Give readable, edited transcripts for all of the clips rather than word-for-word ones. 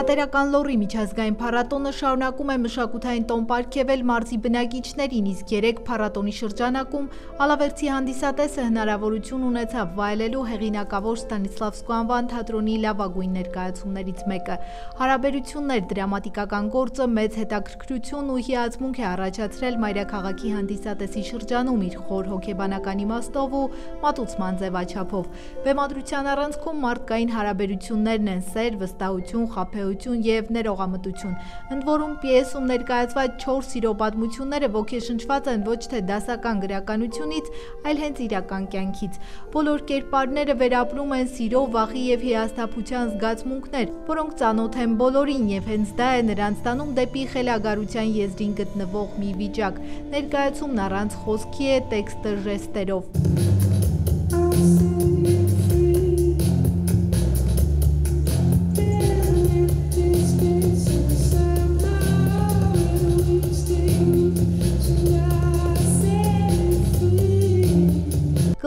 Թատերական լոռի միջազգային փառատոնը շարունակում է մշակութային տոն պարգևել մարզի բնակիչներին, իսկ երեկ փառատոնի շրջանակում Ալավերդի հանդիսատեսը հնարավորություն ունեցավ վայելելու հեղինակավոր Ստանիսլավսկու անվան թատրոնի լավագույն ներկայացումներից մեկը։ Հարաբերություններ դրամատիկական գործը մեծ հետաքրքրություն ու հիացմունք է առաջացրել մայրաքաղաքի հանդիսատեսի շրջանում իր խոր հոգեբանական իմաստով ու մատուցման ձևաչափով։ Բեմադրության առանցքում մարդկային հարաբերություններն են սեր, վստահություն, խաբեություն և ներողամտություն։ Ընդ որում պիեսում ներկայացված 4 սիրո պատմությունները ոգեշնչված են ոչ թե դասական գրականությունից, այլ հենց իրական կյանքից։ Բոլոր կերպարները վերապրում են սիրո, վախի և հիասթափության զգացմունքներ, որոնք ծանոթ են բոլորին, և հենց դա է նրանց տանում դեպի խելագարության եզրին գտնվող մի վիճակ։ Ներկայացումն առանց խոսքի է, տեքստը ժեստերով։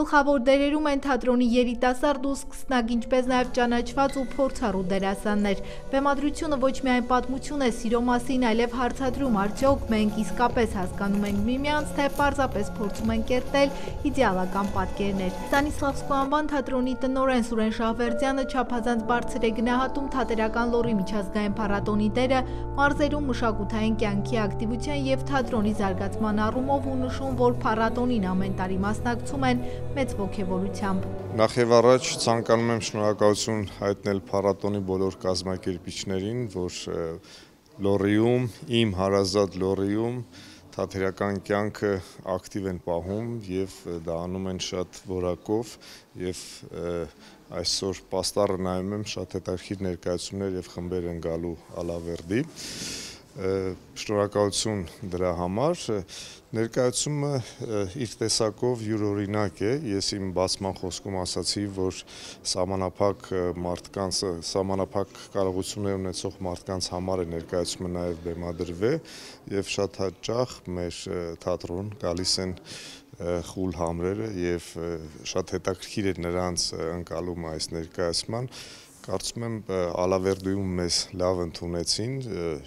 Գլխավոր դերերում են թատրոնի երիտասարդ ու սկսնակ, ինչպես նաև ճանաչված ու փորձառու դերասաններ։ Բեմադրությունը ոչ միայն պատմություն է սիրո մասին, այլև հարցադրում՝ արդյոք մենք իսկապես հասկանում ենք միմյանց, թե պարզապես փորձում ենք կերտել իդեալական պատկերներ։ Ստանիսլավսկու անվան թատրոնի տնօրեն Սուրեն Շահվերդյանը չափազանց բարձր է գնահատում Թատերական լոռի միջազգային փառատոնի դերը մարզերում մշակութային կյանքի ակտիվության և թատրոնի զարգացման առումով ու նշում, որ փառատոնին ամեն տարի մասնակցում են մեծ ոգևորությամբ։ Նախ եւ առաջ ցանկանում եմ շնորհակալություն հայտնել փառատոնի բոլոր կազմակերպիչներին, որ լոռիում, իմ հարազատ լոռիում թատերական կյանքը ակտիվ են պահում եւ դա անում են շատ որակով եւ այսօր պաստառը նայում եմ շատ հետաքրքիր ներկայացումներ եւ խմբեր են գալու Ալավերդի։ Շնորհակալություն դրա համար։ Ներկայացումը իր տեսակով յուրօրինակ է։ Ես իմ բացման խոսքում ասացի, որ սահմանափակ կարողություններ ունեցող մարդկանց համար է ներկայացումը նաև բեմադրվել եւ շատ հաճախ մեր թատրոն գալիս են խուլ համրերը եւ շատ հետաքրքիր է նրանց ընկալումը այս ներկայացման։ Կարծում եմ Ալավերդիում մեզ լավ ընդունեցին,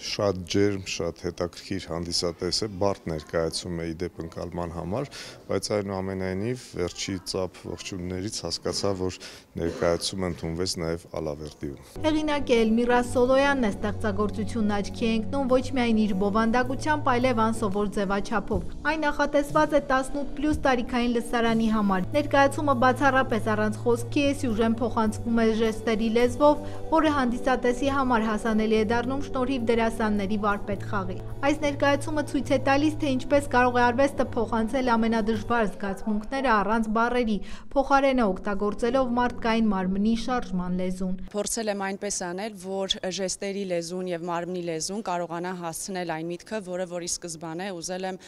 շատ ջերմ, շատ հետաքրքիր հանդիսատես է, բարդ ներկայացում է իդեպ ընկալման համար, բայց այնուամենայնիվ վերջի ծափ ողջույններից հասկացա, որ ներկայացումը ընդունվեց նաև Ալավերդիում։ Հեղինակ Էլմիրա Սոլոյանն է ստեղծագործությունն աչքի է ընկնում ոչ միայն իր բովանդակությամբ, այլև անսովոր ձևաչափով։ Այն նախատեսված է 18+ տարիքային լսարանի համար։ Ներկայացումը բացառապես առանց խոսքի է, սյուժեն փոխանցվում է ժեստերի լեզվով, որը հանդիսատեսի համար հասանելի է դառնում շնորհիվ դերասանների վարպետ խաղի։ Այս ներկայացումը ցույց է տալիս, թե ինչպես կարող է արվեստը փոխանցել ամենադժվար զգացմունքները առանց բառերի, փոխարենը օգտագործելով մարդկային մարմնի շարժման լեզուն։ Փորձել եմ այնպես անել, որ ժեստերի լեզուն եւ մարմնի լեզուն կարողանա հասցնել այն միտքը, որի սկզբանե ուզել եմ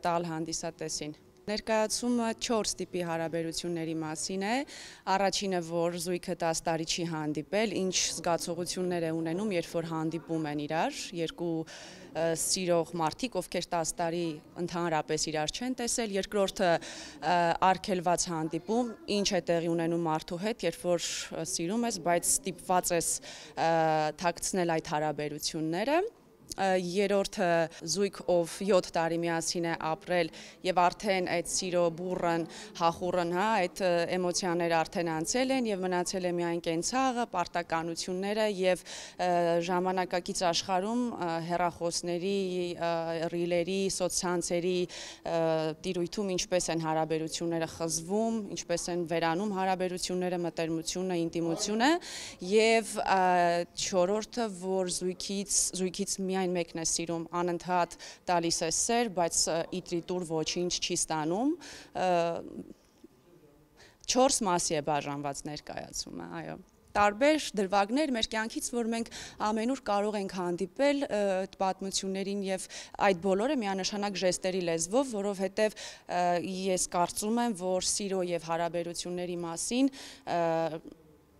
տալ հանդիսատեսին։ Ներկայացումը 4 տիպի հարաբերությունների մասին է։ Առաջինը, որ զույգը 10 տարի չի հանդիպել, ինչ զգացողություններ է ունենում, երբ որ հանդիպում են իրար, երկու սիրող մարդիկ, ովքեր 10 տարի ընդհանրապես իրար չեն տեսել։ Երկրորդը արգելված հանդիպում, ինչ է տեղի ունենում մարդու հետ, երբ որ սիրում ես, բայց ստիպված ես թաքցնել այդ հարաբերությունները։ Երրորդը զույգ, ով 7 տարի միասին է ապրել եւ արդեն այդ սիրո բուռն, հախուռն, այդ էմոցիաները արդեն անցել են եւ մնացել է միայն կենցաղը, պարտականությունները եւ ժամանակակից աշխարհում հեռախոսների, ռիլերի, սոցցանցերի տիրույթում ինչպես են հարաբերությունները խզվում, ինչպես են վերանում հարաբերությունները, մտերմությունը, ինտիմությունը եւ չորրորդը, որ զույգից միայն մեկն է սիրում, անընդհատ տալիս է սեր, բայց իտրիտուր ոչինչ չի ստանում։ 4 մասի է բաժանված ներկայացումը, այո։ Տարբեր դրվագներ մեր կյանքից, որ մենք ամենուր կարող ենք հանդիպել պատմություններին եւ այդ բոլորը միանշանակ ժեստերի լեզվով, որովհետեւ ես կարծում եմ, որ սիրո եւ հարաբերությունների մասին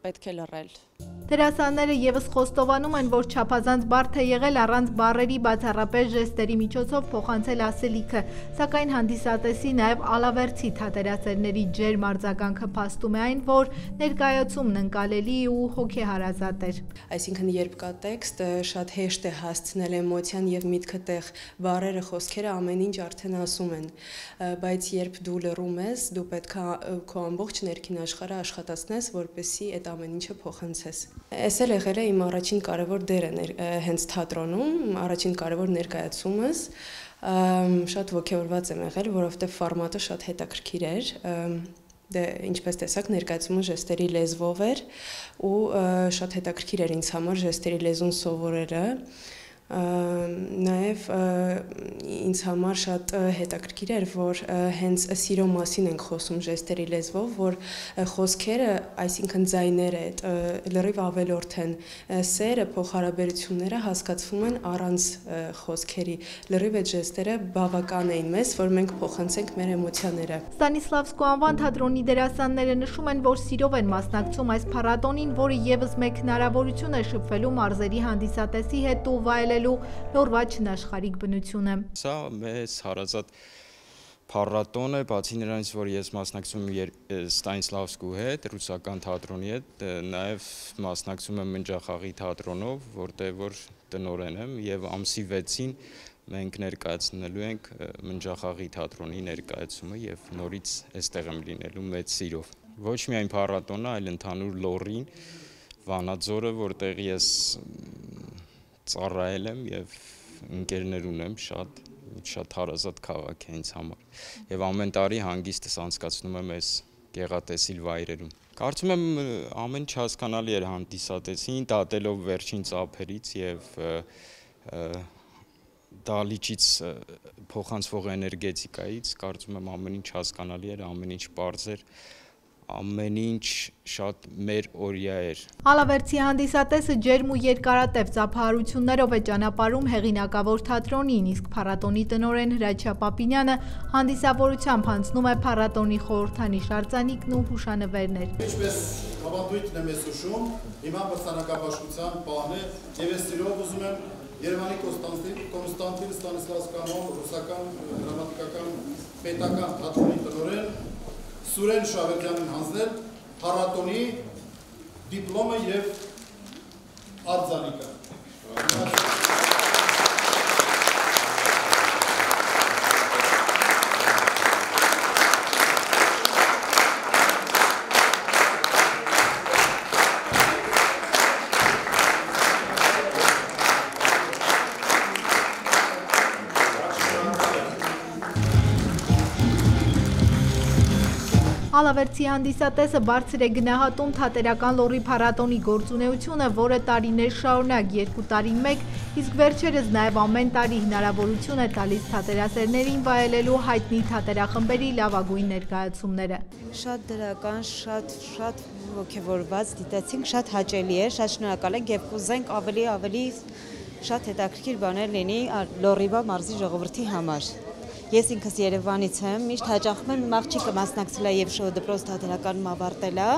պետք է լռել։ Դերասանները եւս խոստովանում են, որ չափազանց բարդ է եղել առանց բառերի բացառապես ժեստերի միջոցով փոխանցել ասելիքը, սակայն հանդիսատեսի նաեւ ալավերցի թատերասերների ջերմ արձագանքը փաստում է այն, որ ներկայացումն ընկալելի ու հոգեհարազատ էր։ Այսինքն երբ կա տեքստ, շատ հեշտ է հասցնել էմոցիան եւ միտքը տեղ, բառերը, խոսքերը ամեն ինչ արդեն ասում են, բայց երբ դու լռում ես, դու պետք է քո ամբողջ ներքին աշխարհը աշխատացնես, որպեսզի այդ ամեն ինչը փոխանցես։ Այս էլ եղել է իմ առաջին կարևոր դերը հենց թատրոնում, առաջին կարևոր ներկայացումս, շատ ոգևորված եմ եղել, որովհետև ֆորմատը շատ հետաքրքիր էր, ինչպես տեսակ ներկայացումը ժեստերի լեզվով էր ու շատ հետաքրքիր էր ինձ համար ժեստերի լեզուն սովորելը, նաև ինձ համար շատ հետաքրքիր էր, որ հենց սիրո մասին ենք խոսում ժեստերի լեզվով, որ խոսքերը, այսինքն ձայները լրիվ ավելորդ են, սերը, փոխհարաբերությունները հասկացվում են առանց խոսքերի, լրիվ այդ ժեստերը բավական էին մեզ, որ մենք փոխանցենք մեր էմոցիաները։ Ստանիսլավսկու անվան թատրոնի դերասանները նշում են, որ սիրով են մասնակցում այս փառատոնին, որը եւս մեկ հնարավորություն է շփվելու մարզերի հանդիսատեսի հետ ու վայելելու լորվա չնաշխարհիկ բնությունը։ Սա մեծ հարազատ փառատոն է, բացի նրանից, որ ես մասնակցում եմ Ստանիսլավսկու հետ, ռուսական թատրոնի հետ, նաև մասնակցում եմ Մնջախաղի թատրոնով, որտեղ որ տնօրեն եմ, եւ ամսի 6-ին մենք ներկայացնելու ենք Մնջախաղի թատրոնի ներկայացումը եւ նորից այստեղ եմ լինելու մեծ սիրով։ Ոչ միայն փառատոնը, այլ ընդհանուր լոռին, Վանաձորը, որտեղ ես ծառայել եմ եւ ընկերներ ունեմ շատ հարազատ քաղաք է ինձ համար եւ ամեն տարի հանգիստս անցկացնում եմ այս գեղատեսիլ վայրերում։ Կարծում եմ ամեն ինչ հասկանալի էր հանդիսատեսին, դատելով վերջին ծափերից եւ դալիճից փոխանցվող էներգետիկայից, կարծում եմ ամեն ինչ հասկանալի էր, ամեն ինչ պարզ էր, ամեն ինչ շատ մեր օրյա էր։ Ալավերցի հանդիսատեսը ջերմ ու երկարատև ծափահարություններով է ճանապարհում հեղինակավոր թատրոնին, իսկ փառատոնի տնօրեն Հրաչյա Պապինյանը հանդիսավորությամբ հանձնում է փառատոնի խորհրդանիշ արձանիկն ու հուշանվերներ։ Ինչպես ավանդույթն եմ ես ուշում, հիմա վստահակապաշտության պահն է եւ ես սիրով ուզում եմ Երևանի Կոնստանտին Ստանիսլավսկու ռուսական դրամատիկական պետական թատրոնի տնօրեն Սուրեն Շավերդյանին հանձնել փառատոնի դիպլոմը եւ արձանիկը։ Ալավերցի հանդիսատեսը բարձր է գնահատում թատերական լոռի փառատոնի գործունեությունը, որը տարիներ շարունակ 2 տարին մեկ, իսկ վերջերս նաև ամեն տարի հնարավորություն է տալիս թատերասերներին վայելելու հայտնի թատերախմբերի լավագույն ներկայացումները։ Շատ դրական, շատ ոգևորված դիտեցինք, շատ հաճելի է, շատ շնորհակալ ենք եւ կուզենք ավելի շատ հետաքրքիր բաներ լինի լոռիվա մարզի ժողովրդի համար։ Ես ինքս Երևանից եմ, միշտ հաճախում եմ, իմ աղջիկը մասնակցել է եւ շոու դպրոց թատերականում ավարտել է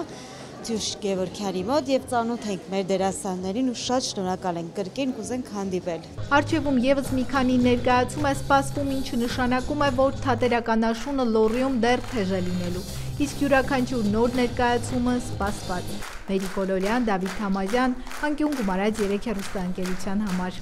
Թյուշ Գևորգյանի մոտ եւ ծանոթ ենք մեր դերասաններին ու շատ շնորհակալ ենք, կրկին կուզենք հանդիպել։ Արջևում եւս մի քանի ներկայացում է սպասվում, ինչը նշանակում է, որ թատերականաշունը լոռիում դեռ թեժ է լինելու, իսկ յուրաքանչյուր նոր ներկայացումը սպասված։ Մերի Կոլորյան, Դավիթ Թամազյան, Անկյուն Գումարած 3 հեռուստաընկերության համար։